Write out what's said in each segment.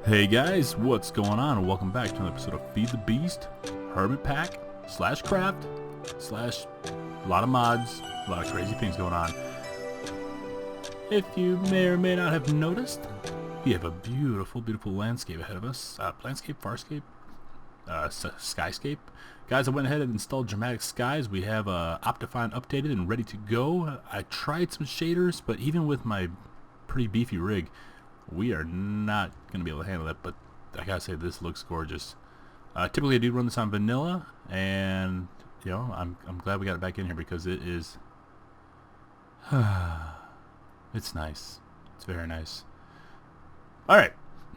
Hey guys, what's going on? Welcome back to another episode of Feed the Beast, Hermit Pack, slash craft, slash a lot of mods, a lot of crazy things going on. If you may or may not have noticed, we have a beautiful, beautiful landscape ahead of us. Landscape, farscape, skyscape. Guys, I went ahead and installed Dramatic Skies. We have Optifine updated and ready to go. I tried some shaders, but even with my pretty beefy rig, we are not going to be able to handle it, but I gotta say, this looks gorgeous. Typically I do run this on vanilla, and you know, I'm glad we got it back in here because it is it's nice. It's very nice. Alright,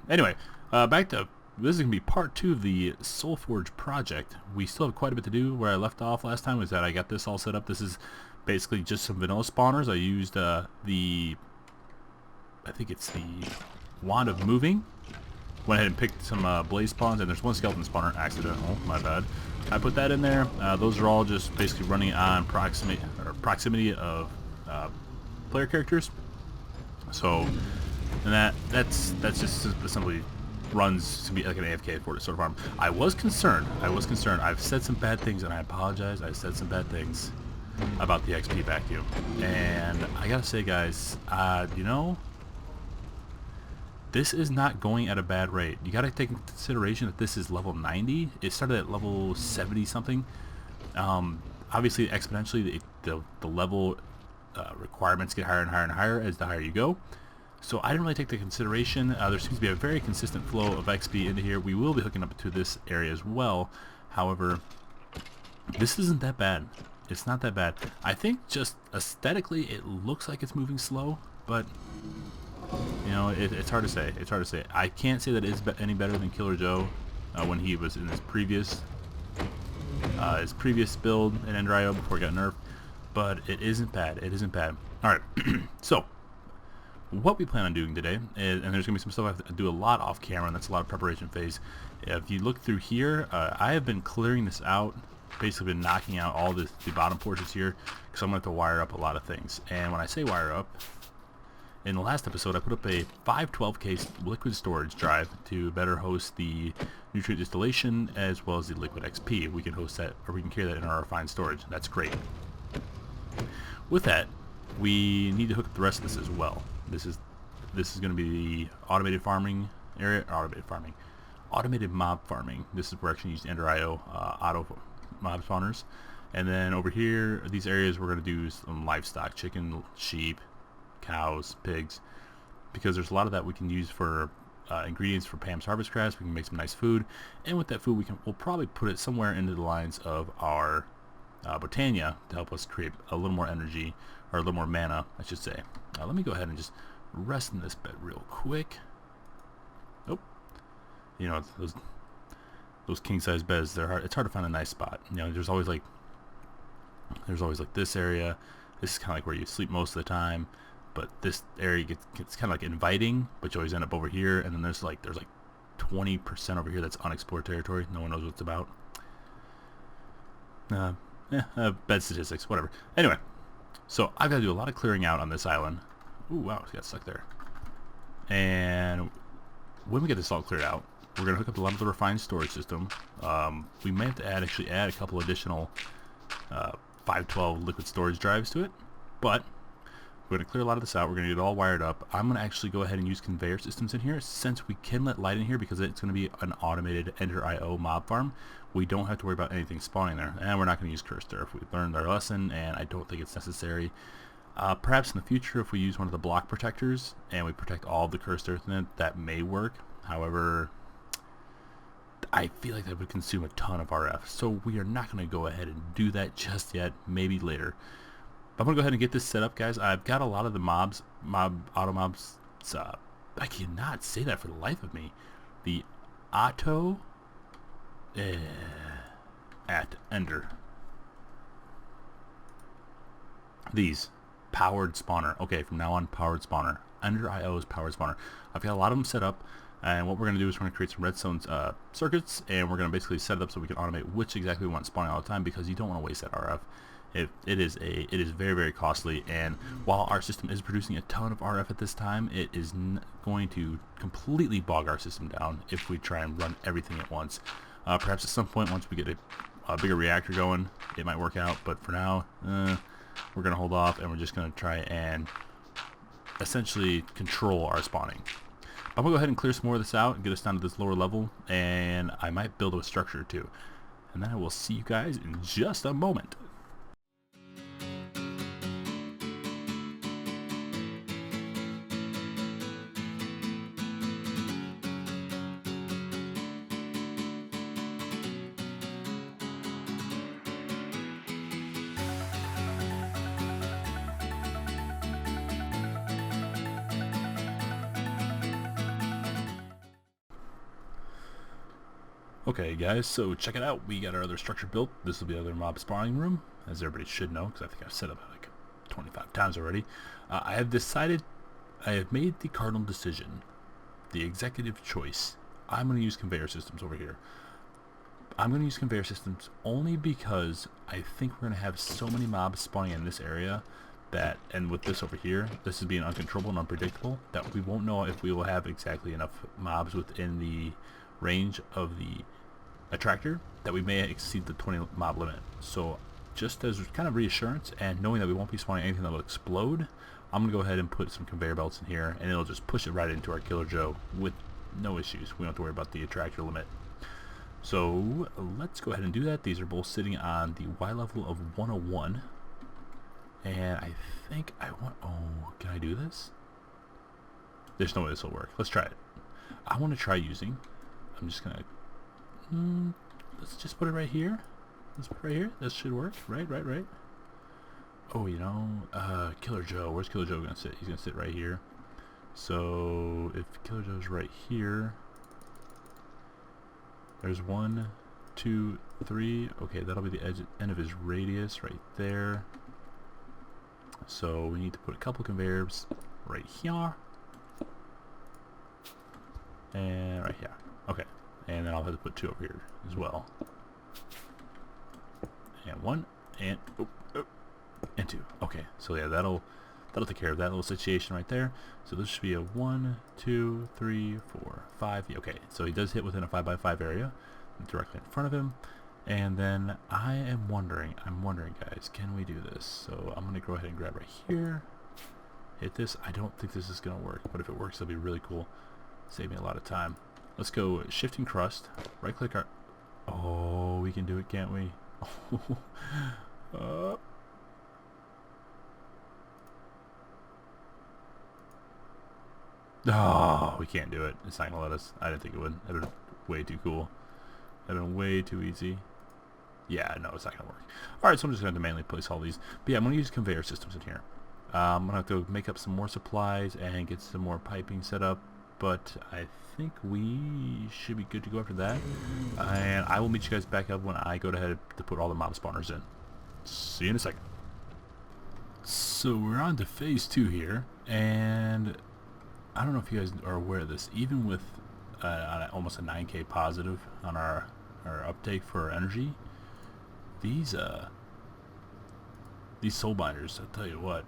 anyway, back to this is going to be part 2 of the Soulforge project. We still have quite a bit to do. Where I left off last time was that I got this all set up. This is basically just some vanilla spawners. I used I think it's the Wand of Moving. Went ahead and picked some blaze spawns, and there's one skeleton spawner accidental. My bad. I put that in there. Those are all just basically running on proximity of player characters. So, and that's just simply runs to be like an AFK for sort of farm. I was concerned. I've said some bad things, and I apologize. I said some bad things about the XP vacuum, and I gotta say, guys, you know, this is not going at a bad rate. You got to take into consideration that this is level 90. It started at level 70 something. Obviously, exponentially, the level requirements get higher and higher and higher as the higher you go. So I didn't really take the consideration. There seems to be a very consistent flow of XP into here. We will be hooking up to this area as well. However, this isn't that bad. It's not that bad. I think just aesthetically, it looks like it's moving slow, but you know, it's hard to say. It's hard to say. I can't say that it is any better than Killer Joe when he was in his previous build in Ender IO before it got nerfed, but it isn't bad. It isn't bad. All right. So what we plan on doing today is, and there's gonna be some stuff I have to do a lot off camera, and that's a lot of preparation phase. If you look through here, I have been clearing this out. Basically been knocking out all the bottom portions here because I'm going to have to wire up a lot of things. And when I say wire up, in the last episode I put up a 512K liquid storage drive to better host the nutrient distillation as well as the liquid XP. We can host that, or we can carry that in our refined storage. That's great. With that, we need to hook up the rest of this as well. This is going to be the automated farming area, automated mob farming. This is where we're actually using Ender IO auto mob spawners. And then over here, these areas we're going to do some livestock, chicken, sheep, cows, pigs, because there's a lot of that we can use for ingredients for Pam's Harvest Crafts. We can make some nice food, and with that food we'll probably put it somewhere into the lines of our Botania to help us create a little more energy, or a little more mana, I should say. Let me go ahead and just rest in this bed real quick. Oh, you know, those king-size beds, it's hard to find a nice spot. You know, there's always like this area. This is kind of like where you sleep most of the time, but this area gets kind of like inviting, but you always end up over here. And then there's like 20% over here that's unexplored territory. No one knows what it's about. Bed statistics, whatever. Anyway, so I've got to do a lot of clearing out on this island. Ooh, wow, it got stuck there. And when we get this all cleared out, we're going to hook up a lot of the refined storage system. We may have to actually add a couple additional 512 liquid storage drives to it, but we're going to clear a lot of this out. We're going to get it all wired up. I'm going to actually go ahead and use conveyor systems in here, since we can let light in here because it's going to be an automated Ender IO mob farm. We don't have to worry about anything spawning there, and we're not going to use curse turf. We've learned our lesson, and I don't think it's necessary. Perhaps in the future, if we use one of the block protectors and we protect all of the cursed earth in it, that may work. However, I feel like that would consume a ton of RF, so we are not going to go ahead and do that just yet. Maybe later. But I'm going to go ahead and get this set up, guys. I've got a lot of the auto mobs. I cannot say that for the life of me. The auto at Ender. These powered spawner. Okay, from now on, powered spawner. Ender IO is powered spawner. I've got a lot of them set up. And what we're going to do is we're going to create some redstone circuits, and we're going to basically set it up so we can automate which exactly we want spawning all the time, because you don't want to waste that RF. It is very, very costly, and while our system is producing a ton of RF at this time, it is going to completely bog our system down if we try and run everything at once. Perhaps at some point, once we get a bigger reactor going, it might work out, but for now, we're going to hold off, and we're just going to try and essentially control our spawning. I'm going to go ahead and clear some more of this out and get us down to this lower level, and I might build a structure too. And then I will see you guys in just a moment. Okay guys, so check it out. We got our other structure built. This will be the other mob spawning room, as everybody should know, because I think I've said it like 25 times already. I have made the cardinal decision, the executive choice. I'm going to use conveyor systems over here. I'm going to use conveyor systems only because I think we're going to have so many mobs spawning in this area that, and with this over here, this is being uncontrollable and unpredictable, that we won't know if we will have exactly enough mobs within the range of the attractor that we may exceed the 20 mob limit. So just as kind of reassurance, and knowing that we won't be spawning anything that will explode, I'm going to go ahead and put some conveyor belts in here, and it'll just push it right into our Killer Joe with no issues. We don't have to worry about the attractor limit. So let's go ahead and do that. These are both sitting on the Y level of 101, and I think I want, oh, can I do this? There's no way this will work. Let's try it. I want to try using, I'm just gonna let's just put it right here. Let's put it right here. This should work. Right. Oh, you know, Killer Joe. Where's Killer Joe gonna sit? He's gonna sit right here. So if Killer Joe's right here, there's 1, 2, 3. Okay, that'll be the end of his radius right there. So we need to put a couple conveyors right here and right here. Okay. And then I'll have to put 2 over here as well. And 1 and and 2. Okay, so yeah, that'll take care of that little situation right there. So this should be a 1, 2, 3, 4, 5. Okay, so he does hit within a 5x5 area directly in front of him. And then I'm wondering, guys, can we do this? So I'm gonna go ahead and grab right here, hit this. I don't think this is gonna work, but if it works, it'll be really cool. Save me a lot of time. Let's go shifting crust, right click our, oh, we can do it, can't we? Oh, we can't do it. It's not gonna let us. I didn't think it would. That'd been way too cool. That'd been way too easy. Yeah, no, it's not gonna work. Alright, so I'm just gonna manually place all these. But yeah, I'm gonna use conveyor systems in here. I'm gonna have to make up some more supplies and get some more piping set up, but I think we should be good to go after that. And I will meet you guys back up when I go ahead to put all the mob spawners in. See you in a second. So we're on to phase 2 here, and I don't know if you guys are aware of this. Even with almost a 9K positive on our uptake for our energy, these soul binders, I'll tell you what,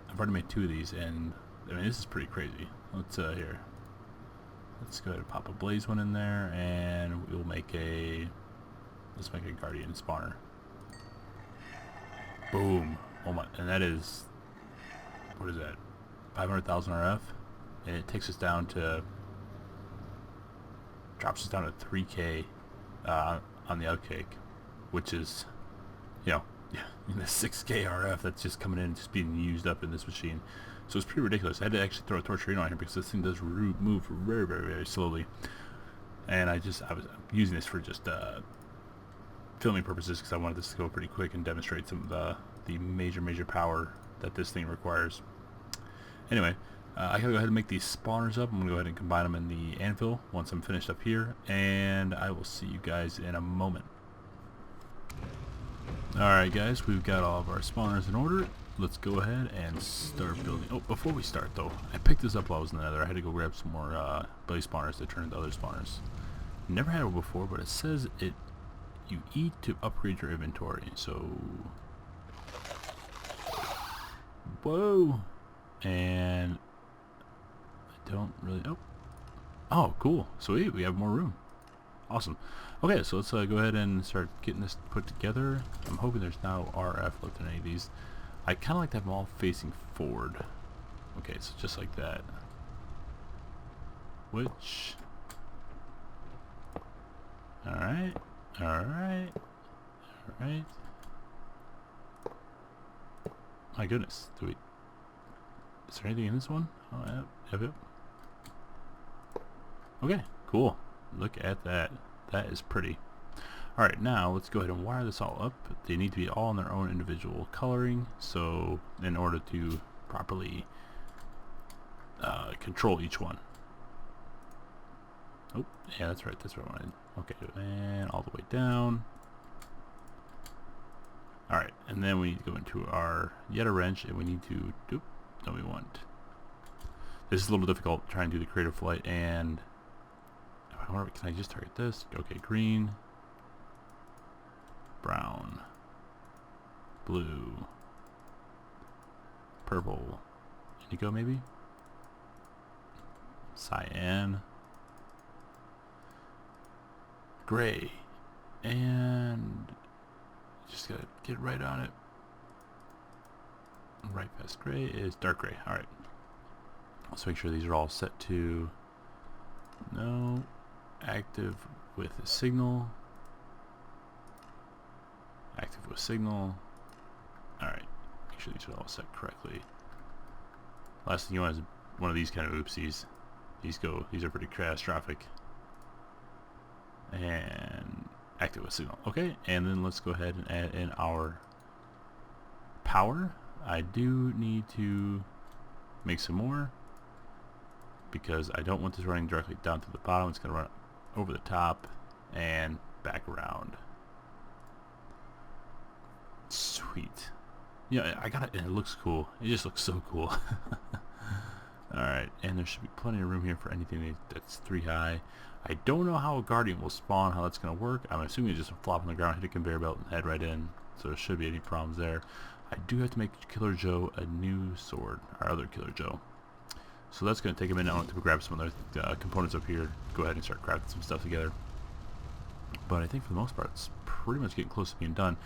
I've already made 2 of these, and I mean, this is pretty crazy. Let's here, let's go ahead and pop a blaze one in there, and we'll make let's make a guardian spawner. Boom. Oh my, and that is, what is that, 500,000 RF, and it takes us down to, drops us down to 3K on the uptake, which is, you know, the 6K RF that's just coming in and just being used up in this machine. So it's pretty ridiculous. I had to actually throw a torch on here because this thing does move very, very, very slowly. And I was using this for just filming purposes because I wanted this to go pretty quick and demonstrate some of the major power that this thing requires. Anyway, I gotta go ahead and make these spawners up. I'm gonna go ahead and combine them in the anvil once I'm finished up here, and I will see you guys in a moment. Alright guys, we've got all of our spawners in order, let's go ahead and start building. Oh, before we start though, I picked this up while I was in the nether. I had to go grab some more blaze spawners to turn into other spawners. Never had one before, but it says you eat to upgrade your inventory. So, whoa, and I don't really. Oh, cool, sweet. We have more room. Awesome. Okay, so let's go ahead and start getting this put together. I'm hoping there's no RF left in any of these. I kind of like to have them all facing forward. Okay, so just like that. Which... Alright. Alright. Alright. My goodness. Is there anything in this one? Oh, yep. Okay, cool. Look at that. That is pretty. Alright, now let's go ahead and wire this all up. They need to be all in their own individual coloring, so in order to properly control each one. Oh, yeah, that's right, that's what I wanted. Okay, and all the way down. Alright, and then we need to go into our Yeta wrench, and we need to we want. This is a little difficult trying to do the creative flight, and I wonder, can I just target this? Okay, green. Brown, blue, purple, indigo maybe, cyan, gray, and just gotta get right on it. Right past gray is dark gray. Alright, let's make sure these are all set to no, active with a signal. Active with signal. Alright, make sure these are all set correctly. Last thing you want is one of these kind of oopsies. These are pretty catastrophic. And active with signal. Okay, and then let's go ahead and add in our power. I do need to make some more because I don't want this running directly down to the bottom. It's going to run over the top and back around. Sweet. Yeah, I got it, and it looks cool. It just looks so cool. Alright, and there should be plenty of room here for anything that's 3 high. I don't know how a guardian will spawn, how that's going to work. I'm assuming it just flop on the ground, hit a conveyor belt, and head right in. So there shouldn't be any problems there. I do have to make Killer Joe a new sword, our other Killer Joe. So that's going to take a minute. I want to grab some other components up here. Go ahead and start crafting some stuff together. But I think for the most part, it's pretty much getting close to being done.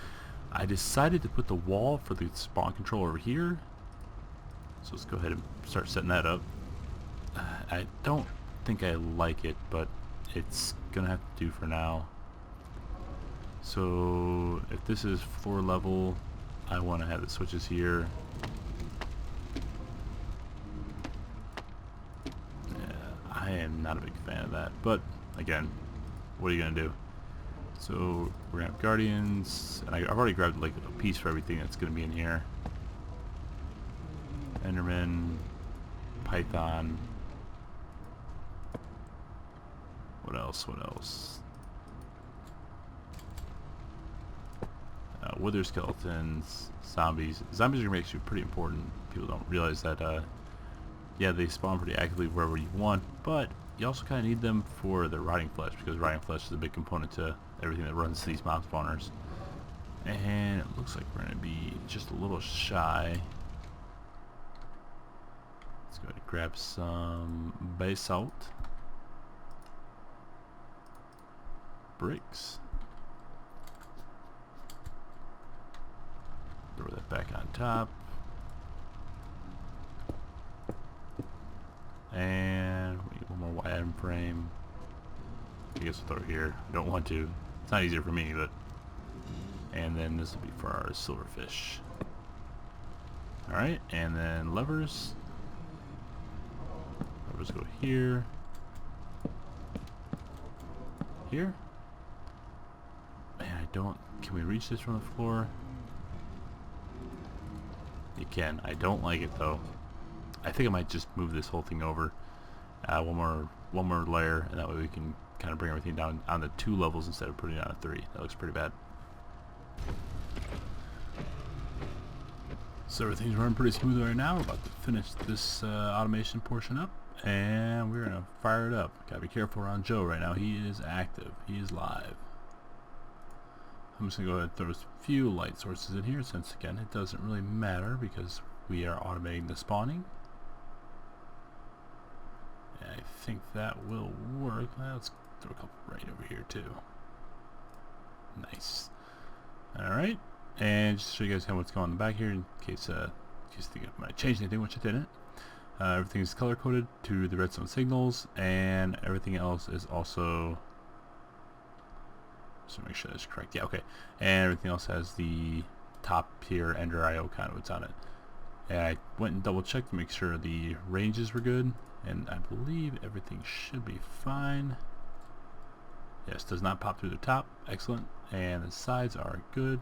I decided to put the wall for the spawn control over here. So let's go ahead and start setting that up. I don't think I like it, but it's going to have to do for now. So if this is floor level, I want to have the switches here. Yeah, I am not a big fan of that, but again, what are you going to do? So we're gonna have guardians, and I've already grabbed like a piece for everything that's gonna be in here. Enderman, Python. What else? What else? Wither skeletons, zombies. Zombies are gonna be actually pretty important. People don't realize that. Yeah, they spawn pretty actively wherever you want, but you also kind of need them for the rotting flesh, because rotting flesh is a big component to everything that runs these mob spawners. And it looks like we're going to be just a little shy. Let's go ahead and grab some basalt. Bricks. Throw that back on top. And we need one more white item frame. I guess we'll throw it here. I don't want to. It's not easier for me, but... And then this will be for our silverfish. Alright, and then levers. Levers go here. Here? Man, I don't... Can we reach this from the floor? You can. I don't like it, though. I think I might just move this whole thing over. One more layer, and that way we can kind of bring everything down on the 2 levels instead of putting it on a 3. That looks pretty bad. So everything's running pretty smooth right now. We're about to finish this automation portion up, and we're gonna fire it up. Gotta be careful around Joe right now. He is active. He is live. I'm just gonna go ahead and throw a few light sources in here, since again it doesn't really matter because we are automating the spawning. And I think that will work. Let's throw a couple right over here too. Nice. All right. And just to show you guys what's going on in the back here, in case you think I might change anything, which I didn't. Everything is color coded to the redstone signals, and everything else is also. Just to make sure that's correct. Yeah, okay. And everything else has the top tier Ender IO conduits on it. And I went and double checked to make sure the ranges were good, and I believe everything should be fine. Yes, does not pop through the top. Excellent. And the sides are good.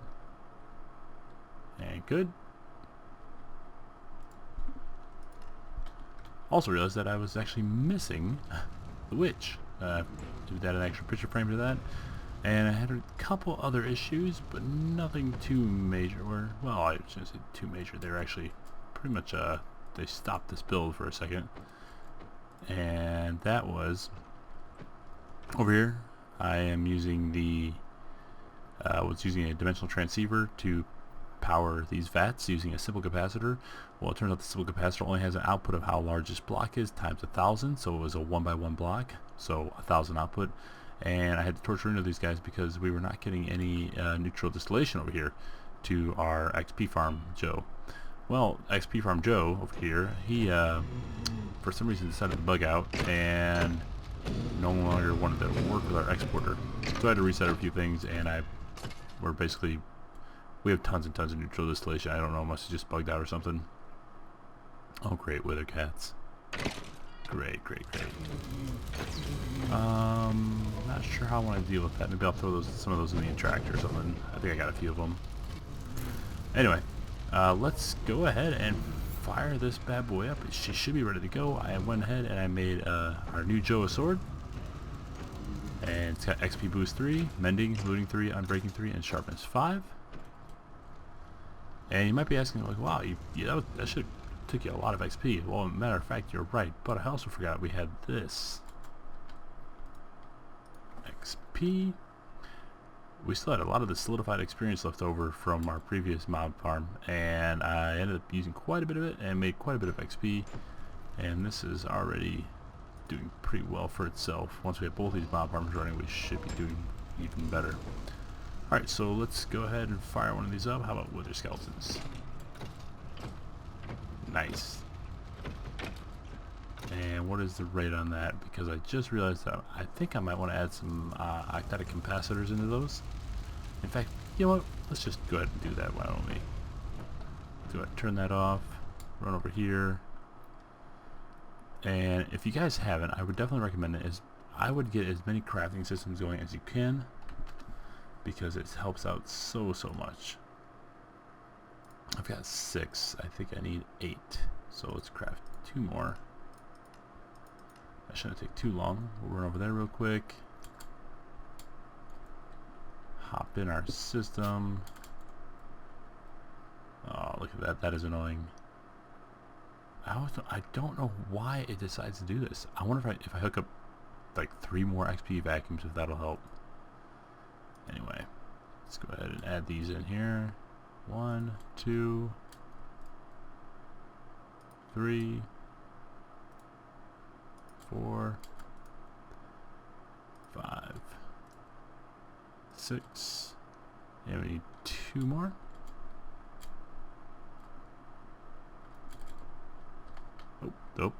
And good. Also realized that I was actually missing the witch. Did add an extra picture frame to that. And I had a couple other issues, but nothing too major. Or, well, I shouldn't say too major. They were actually pretty much, they stopped this build for a second. And that was, over here, I am using the, was using a dimensional transceiver to power these vats using a simple capacitor. Well, it turns out the simple capacitor only has an output of how large this block is times 1,000, so it was a 1x1 block, so 1,000 output. And I had to torture into these guys because we were not getting any neutral distillation over here to our XP farm Joe. Well, XP farm Joe over here, he for some reason decided to bug out and no longer wanted to work with our exporter. So I had to reset a few things, and we have tons and tons of neutral distillation. I don't know, must have just bugged out or something. Oh great, wither cats. Great, great, great. Not sure how I want to deal with that. Maybe I'll throw some of those in the interactor or something. I think I got a few of them. Anyway, let's go ahead and fire this bad boy up. She should be ready to go. I went ahead and I made our new Joe a sword. And it's got XP boost 3, mending, looting 3, unbreaking 3, and sharpness 5. And you might be asking, like, wow, that should have took you a lot of XP. Well, matter of fact, you're right, but I also forgot we had this. XP. We still had a lot of the solidified experience left over from our previous mob farm, and I ended up using quite a bit of it and made quite a bit of XP, and this is already doing pretty well for itself. Once we have both these mob farms running, we should be doing even better. Alright, so let's go ahead and fire one of these up. How about wither skeletons? Nice. And what is the rate on that? Because I just realized that I think I might want to add some octadic capacitors into those. In fact, you know what? Let's just go ahead and do that. Why don't we go ahead and turn that off, run over here. And if you guys haven't, I would definitely recommend it. I would get as many crafting systems going as you can, because it helps out so much. I've got 6. I think I need 8. So let's craft 2 more. That shouldn't take too long. We'll run over there real quick. Hop in our system. Oh, look at that. That is annoying. I don't know why it decides to do this. I wonder if I hook up like 3 more XP vacuums, if that'll help. Anyway, let's go ahead and add these in here. 1, 2, 3, 4, 5, 6, and we need 2 more. Oh, nope.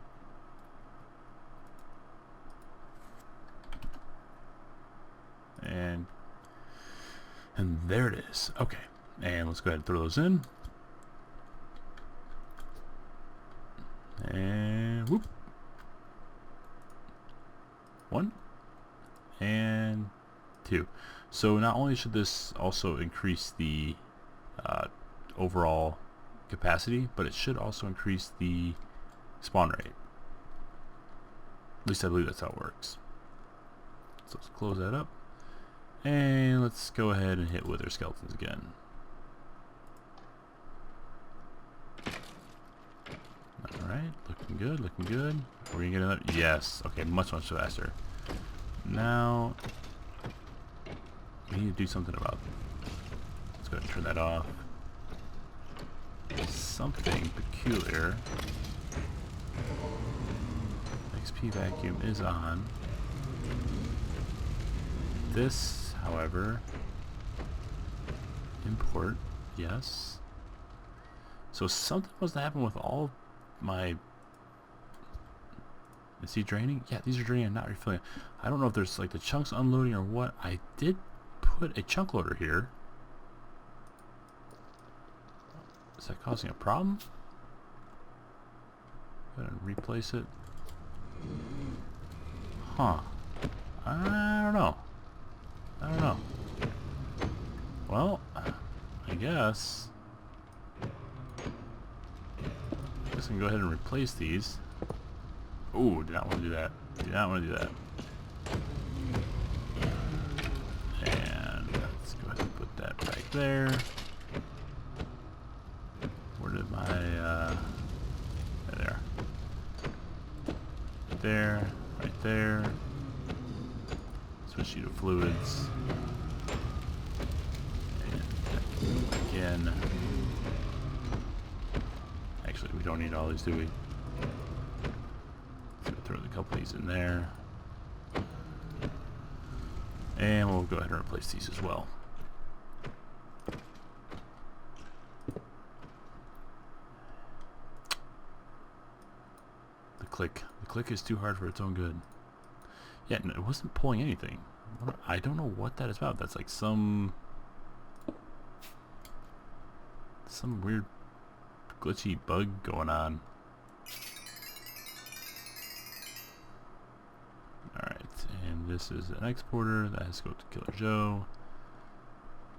And there it is. Okay. And let's go ahead and throw those in. And whoop. 1 and 2. So not only should this also increase the overall capacity, but it should also increase the spawn rate. At least I believe that's how it works. So let's close that up. And let's go ahead and hit wither skeletons again. Alright, looking good, looking good. We're gonna get another. Yes. Okay, much faster. Now we need to do something about it. Let's go ahead and turn that off. Something peculiar. XP vacuum is on. This, however, import, yes. So something must have happened with all my. Is he draining? Yeah, these are draining, not refilling. I don't know if there's like the chunks unloading or what. I did put a chunk loader here. Is that causing a problem? Go ahead and replace it. Huh. I don't know. I don't know. Well, I guess I can go ahead and replace these. Ooh, did not want to do that. Did not want to do that. And let's go ahead and put that back there. Where did my there. Right there, right there. Switch you to fluids. And again. Actually, we don't need all these, do we? Throw a couple of these in there. And we'll go ahead and replace these as well. The click is too hard for its own good. Yeah, no, it wasn't pulling anything. I don't know what that is about. That's like some weird glitchy bug going on. Alright, and this is an exporter that has to go to Killer Joe.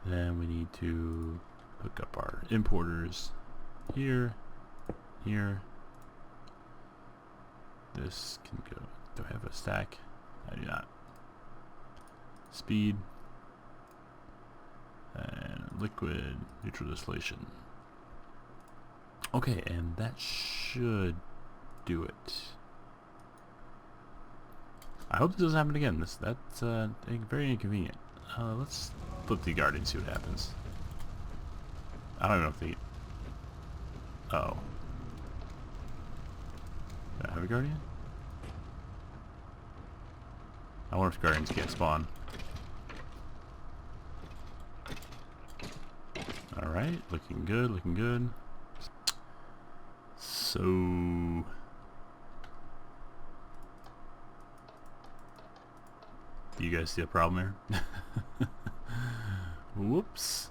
Then we need to hook up our importers here, here. This can go. Do I have a stack? I do not. Speed and liquid neutral distillation. Okay, and that should do it. I hope this doesn't happen again. That's very inconvenient. Let's flip the Guardian, see what happens. I don't know if the. Oh. Do I have a Guardian? I wonder if Guardians can't spawn. Alright, looking good, looking good. So. Do you guys see a problem here? Whoops.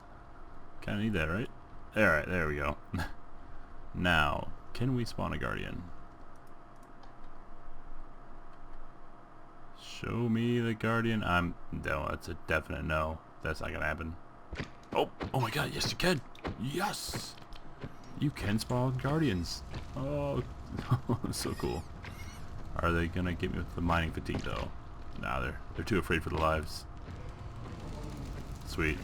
Kinda need that, right? Alright, there we go. Now, can we spawn a Guardian? Show me the Guardian. No, that's a definite no. That's not gonna happen. Oh my god, yes you can! Yes! You can spawn Guardians. Oh, so cool. Are they gonna get me with the mining fatigue though? Nah, they're too afraid for their lives. Sweet.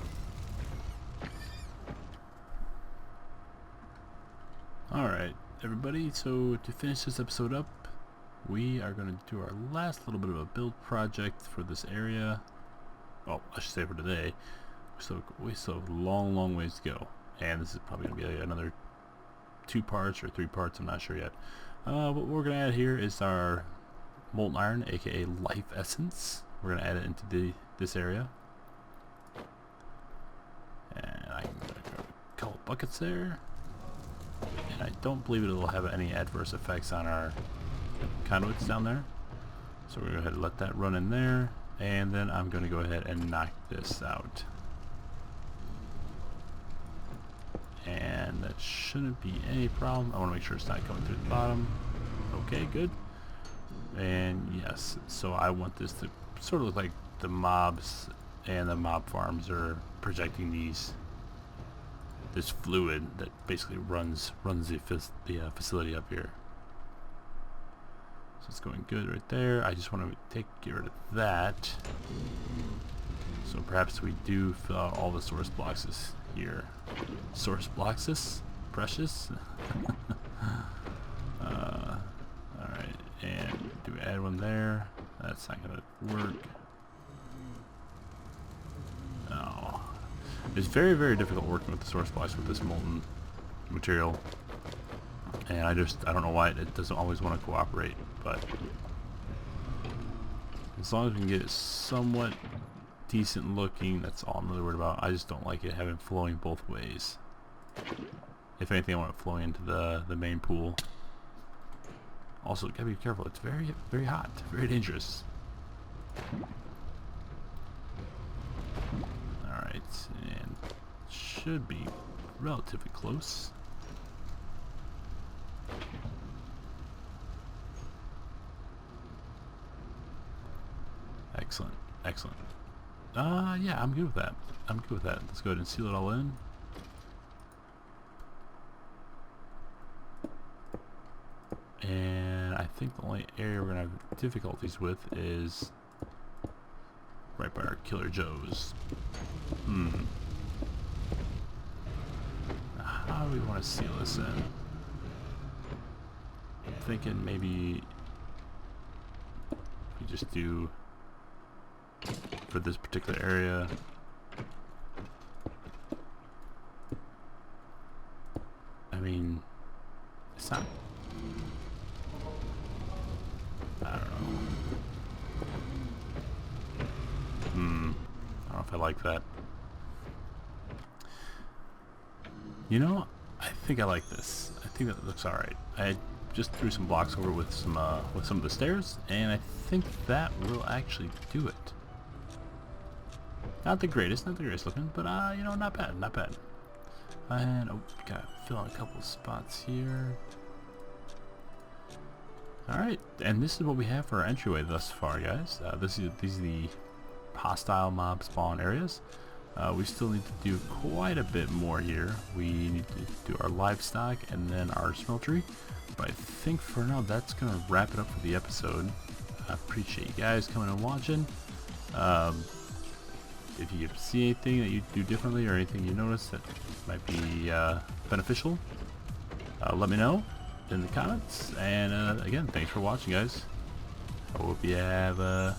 Alright, everybody, so to finish this episode up, we are going to do our last little bit of a build project for this area. Oh, I should say for today. We still have a long ways to go. And this is probably going to be another 2 parts or 3 parts, I'm not sure yet. What we're going to add here is our molten iron, aka life essence. We're going to add it into this area. And I can put a couple buckets there. And I don't believe it will have any adverse effects on our conduits down there. So we're going to go ahead and let that run in there. And then I'm going to go ahead and knock this out. And that shouldn't be any problem. I want to make sure it's not coming through the bottom. Okay, good. And yes, so I want this to sort of look like the mobs and the mob farms are projecting this fluid that basically runs the facility up here. So it's going good right there. I just want to get rid of that. So perhaps we do fill out all the source blocks here. Source blocks precious. one there. That's not gonna work. No. It's very, very difficult working with the source splice with this molten material. And I don't know why it doesn't always want to cooperate, but as long as we can get it somewhat decent looking, that's all I'm really worried about. I just don't like it having flowing both ways. If anything, I want it flowing into the main pool. Also, gotta be careful. It's very, very hot, very dangerous. Alright, and should be relatively close. Excellent, excellent. Yeah, I'm good with that. I'm good with that. Let's go ahead and seal it all in. And I think the only area we're gonna have difficulties with is right by our Killer Joes. How do we want to seal this in? I'm thinking maybe we just do for this particular area. I mean, it's not. I don't know. I don't know if I like that. You know, I think I like this. I think that looks alright. I just threw some blocks over with some of the stairs, and I think that will actually do it. Not the greatest looking, but you know, not bad, not bad. And oh, gotta fill in a couple of spots here. Alright, and this is what we have for our entryway thus far, guys. These are the hostile mob spawn areas. We still need to do quite a bit more here. We need to do our livestock and then our smeltery. But I think for now that's going to wrap it up for the episode. I appreciate you guys coming and watching. If you see anything that you do differently or anything you notice that might be beneficial, let me know in the comments. And again, thanks for watching, guys. I hope you have a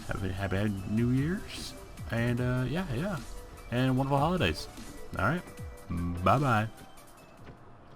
happy New Year's, and yeah, and wonderful holidays. All right, bye bye.